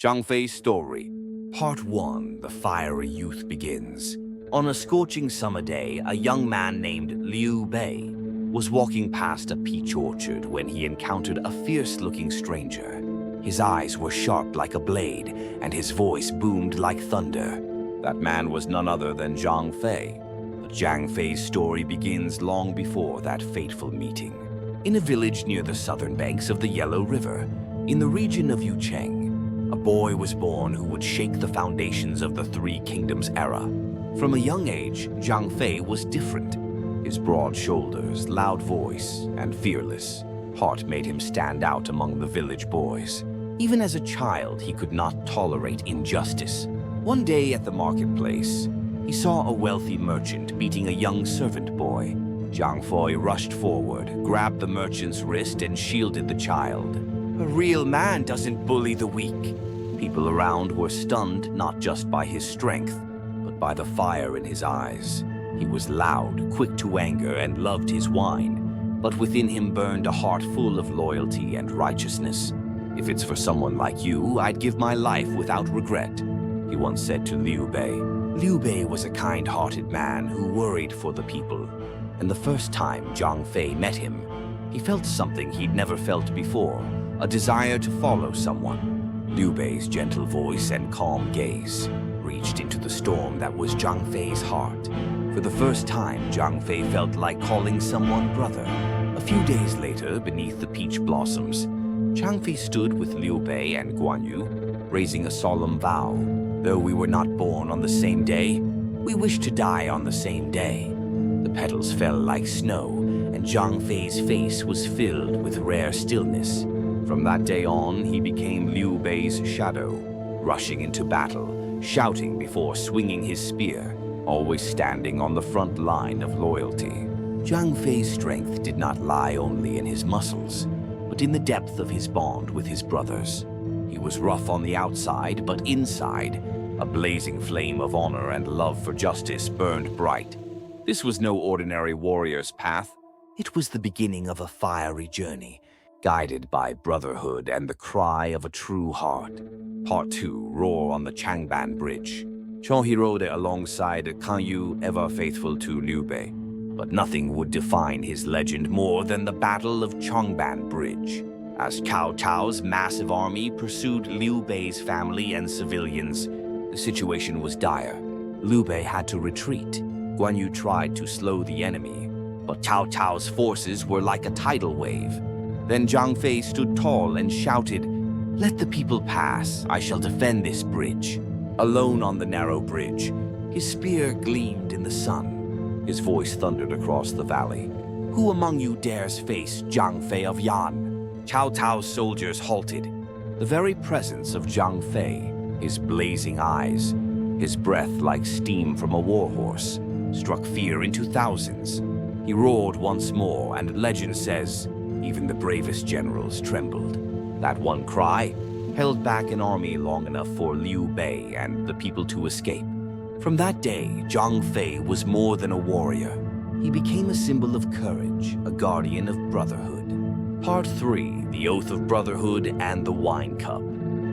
Zhang Fei's story. Part 1. The fiery youth begins. On a scorching summer day, a young man named Liu Bei was walking past a peach orchard when he encountered a fierce-looking stranger. His eyes were sharp like a blade, and his voice boomed like thunder. That man was none other than Zhang Fei. But Zhang Fei's story begins long before that fateful meeting. In a village near the southern banks of the Yellow River, in the region of Yucheng, a boy was born who would shake the foundations of the Three Kingdoms era. From a young age, Zhang Fei was different. His broad shoulders, loud voice, and fearless heart made him stand out among the village boys. Even as a child, he could not tolerate injustice. One day at the marketplace, he saw a wealthy merchant beating a young servant boy. Zhang Fei rushed forward, grabbed the merchant's wrist, and shielded the child. A real man doesn't bully the weak. People around were stunned not just by his strength, but by the fire in his eyes. He was loud, quick to anger, and loved his wine, but within him burned a heart full of loyalty and righteousness. If it's for someone like you, I'd give my life without regret, he once said to Liu Bei. Liu Bei was a kind-hearted man who worried for the people, and the first time Zhang Fei met him, he felt something he'd never felt before. A desire to follow someone. Liu Bei's gentle voice and calm gaze reached into the storm that was Zhang Fei's heart. For the first time, Zhang Fei felt like calling someone brother. A few days later, beneath the peach blossoms, Zhang Fei stood with Liu Bei and Guan Yu, raising a solemn vow. Though we were not born on the same day, we wish to die on the same day. The petals fell like snow, and Zhang Fei's face was filled with rare stillness. From that day on, he became Liu Bei's shadow, rushing into battle, shouting before swinging his spear, always standing on the front line of loyalty. Zhang Fei's strength did not lie only in his muscles, but in the depth of his bond with his brothers. He was rough on the outside, but inside, a blazing flame of honor and love for justice burned bright. This was no ordinary warrior's path. It was the beginning of a fiery journey, guided by brotherhood and the cry of a true heart. Part 2. Roar on the Changban Bridge. He rode alongside Kan Yu, ever faithful to Liu Bei. But nothing would define his legend more than the Battle of Changban Bridge. As Cao Cao's massive army pursued Liu Bei's family and civilians, the situation was dire. Liu Bei had to retreat. Guan Yu tried to slow the enemy, but Cao Cao's forces were like a tidal wave. Then Zhang Fei stood tall and shouted, "Let the people pass. I shall defend this bridge." Alone on the narrow bridge, his spear gleamed in the sun. His voice thundered across the valley. "Who among you dares face Zhang Fei of Yan?" Cao Cao's soldiers halted. The very presence of Zhang Fei, his blazing eyes, his breath like steam from a warhorse, struck fear into thousands. He roared once more, and legend says, even the bravest generals trembled. That one cry held back an army long enough for Liu Bei and the people to escape. From that day, Zhang Fei was more than a warrior. He became a symbol of courage, a guardian of brotherhood. Part 3. The Oath of Brotherhood and the Wine Cup.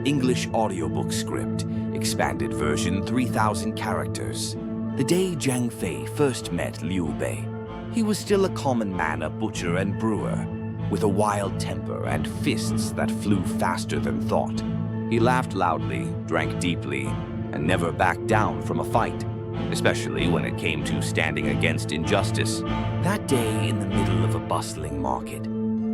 English audiobook script, expanded version 3,000 characters. The day Zhang Fei first met Liu Bei, he was still a common man, a butcher and brewer, with a wild temper and fists that flew faster than thought. He laughed loudly, drank deeply, and never backed down from a fight, especially when it came to standing against injustice. That day, in the middle of a bustling market,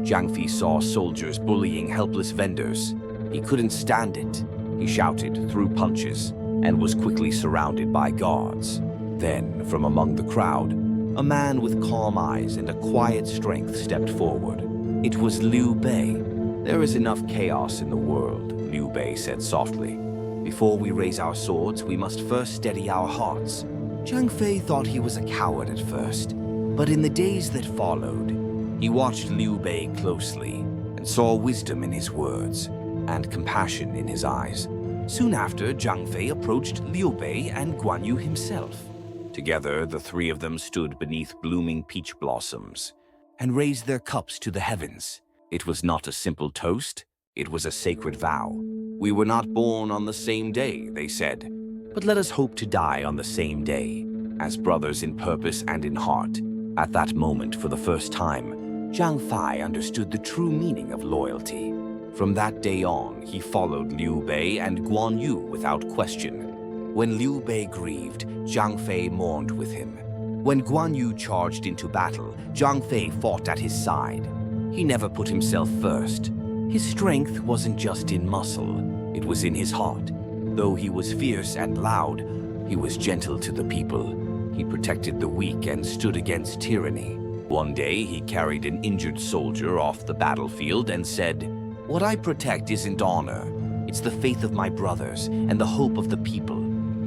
Zhang Fei saw soldiers bullying helpless vendors. He couldn't stand it. He shouted, threw punches, and was quickly surrounded by guards. Then, from among the crowd, a man with calm eyes and a quiet strength stepped forward. It was Liu Bei. "There is enough chaos in the world," Liu Bei said softly. "Before we raise our swords, we must first steady our hearts." Zhang Fei thought he was a coward at first, but in the days that followed, he watched Liu Bei closely and saw wisdom in his words and compassion in his eyes. Soon after, Zhang Fei approached Liu Bei and Guan Yu himself. Together, the three of them stood beneath blooming peach blossoms and raised their cups to the heavens. It was not a simple toast. It was a sacred vow. We were not born on the same day, they said, but let us hope to die on the same day, as brothers in purpose and in heart. At that moment, for the first time, Zhang Fei understood the true meaning of loyalty. From that day on, he followed Liu Bei and Guan Yu without question. When Liu Bei grieved, Zhang Fei mourned with him. When Guan Yu charged into battle, Zhang Fei fought at his side. He never put himself first. His strength wasn't just in muscle, it was in his heart. Though he was fierce and loud, he was gentle to the people. He protected the weak and stood against tyranny. One day, he carried an injured soldier off the battlefield and said, "What I protect isn't honor. It's the faith of my brothers and the hope of the people."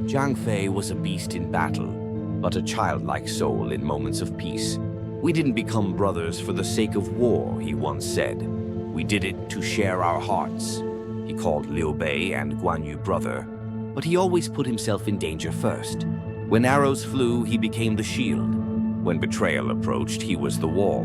Zhang Fei was a beast in battle, but a childlike soul in moments of peace. "We didn't become brothers for the sake of war," he once said. "We did it to share our hearts." He called Liu Bei and Guan Yu brother, but he always put himself in danger first. When arrows flew, he became the shield. When betrayal approached, he was the wall.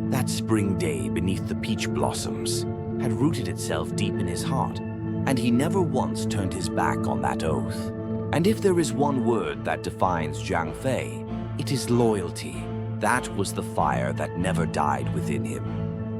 That spring day beneath the peach blossoms had rooted itself deep in his heart, and he never once turned his back on that oath. And if there is one word that defines Zhang Fei, it is loyalty. That was the fire that never died within him.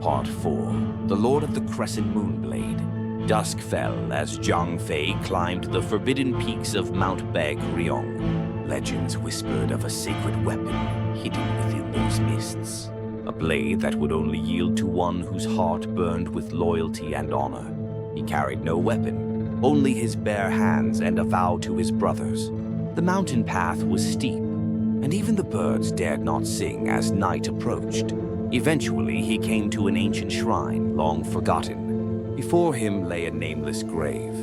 Part 4. The Lord of the Crescent Moonblade. Dusk fell as Zhang Fei climbed the forbidden peaks of Mount Beg Ryong. Legends whispered of a sacred weapon hidden within those mists. A blade that would only yield to one whose heart burned with loyalty and honor. He carried no weapon, only his bare hands and a vow to his brothers. The mountain path was steep, and even the birds dared not sing as night approached. Eventually, he came to an ancient shrine, long forgotten. Before him lay a nameless grave,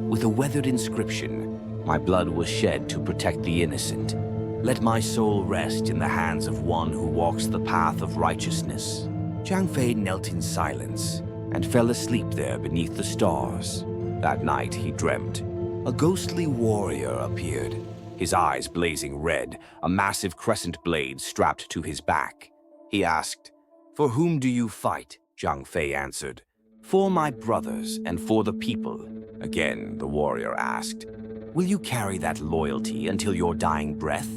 with a weathered inscription, "My blood was shed to protect the innocent. Let my soul rest in the hands of one who walks the path of righteousness." Zhang Fei knelt in silence and fell asleep there beneath the stars. That night he dreamt. A ghostly warrior appeared, his eyes blazing red, a massive crescent blade strapped to his back. He asked, "For whom do you fight?" Zhang Fei answered, "For my brothers and for the people." Again, the warrior asked, "Will you carry that loyalty until your dying breath?"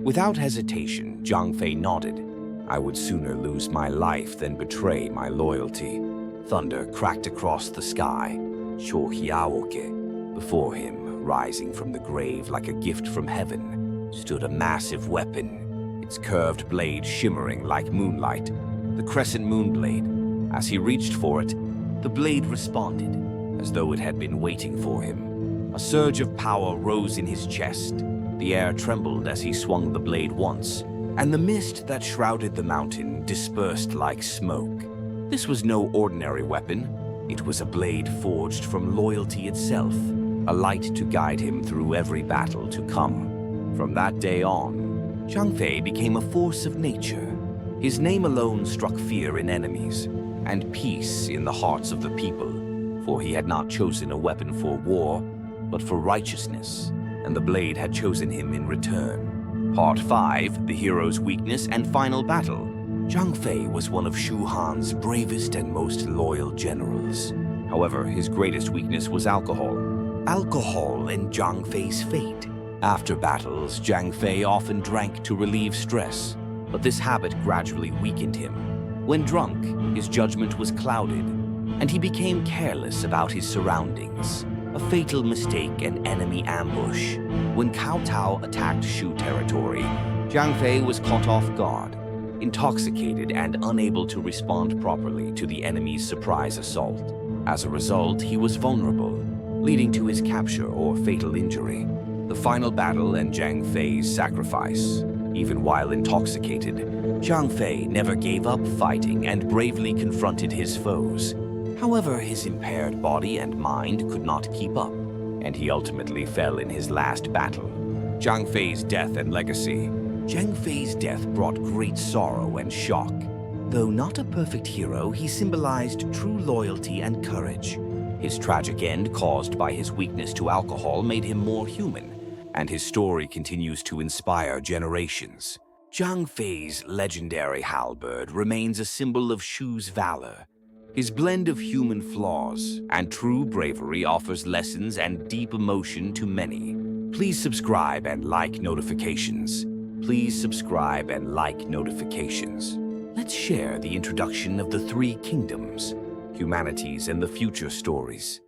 Without hesitation, Zhang Fei nodded. "I would sooner lose my life than betray my loyalty." Thunder cracked across the sky. Before him, rising from the grave like a gift from heaven, stood a massive weapon, its curved blade shimmering like moonlight, the Crescent Moonblade. As he reached for it, the blade responded, as though it had been waiting for him. A surge of power rose in his chest. The air trembled as he swung the blade once, and the mist that shrouded the mountain dispersed like smoke. This was no ordinary weapon. It was a blade forged from loyalty itself, a light to guide him through every battle to come. From that day on, Zhang Fei became a force of nature. His name alone struck fear in enemies, and peace in the hearts of the people, for he had not chosen a weapon for war, but for righteousness, and the blade had chosen him in return. Part 5, The Hero's Weakness and Final Battle. Zhang Fei was one of Shu Han's bravest and most loyal generals. However, his greatest weakness was alcohol. Alcohol and Zhang Fei's fate. After battles, Zhang Fei often drank to relieve stress, but this habit gradually weakened him. When drunk, his judgment was clouded, and he became careless about his surroundings. A fatal mistake and enemy ambush. When Cao Tao attacked Shu territory, Zhang Fei was caught off guard, intoxicated and unable to respond properly to the enemy's surprise assault. As a result, he was vulnerable, leading to his capture or fatal injury. The final battle and Zhang Fei's sacrifice. Even while intoxicated, Zhang Fei never gave up fighting and bravely confronted his foes. However, his impaired body and mind could not keep up, and he ultimately fell in his last battle. Zhang Fei's death and legacy. Zhang Fei's death brought great sorrow and shock. Though not a perfect hero, he symbolized true loyalty and courage. His tragic end, caused by his weakness to alcohol, made him more human, and his story continues to inspire generations. Zhang Fei's legendary halberd remains a symbol of Shu's valor. His blend of human flaws and true bravery offers lessons and deep emotion to many. Please subscribe and like notifications. Please subscribe and like notifications. Let's share the introduction of the three kingdoms, humanities and the future stories.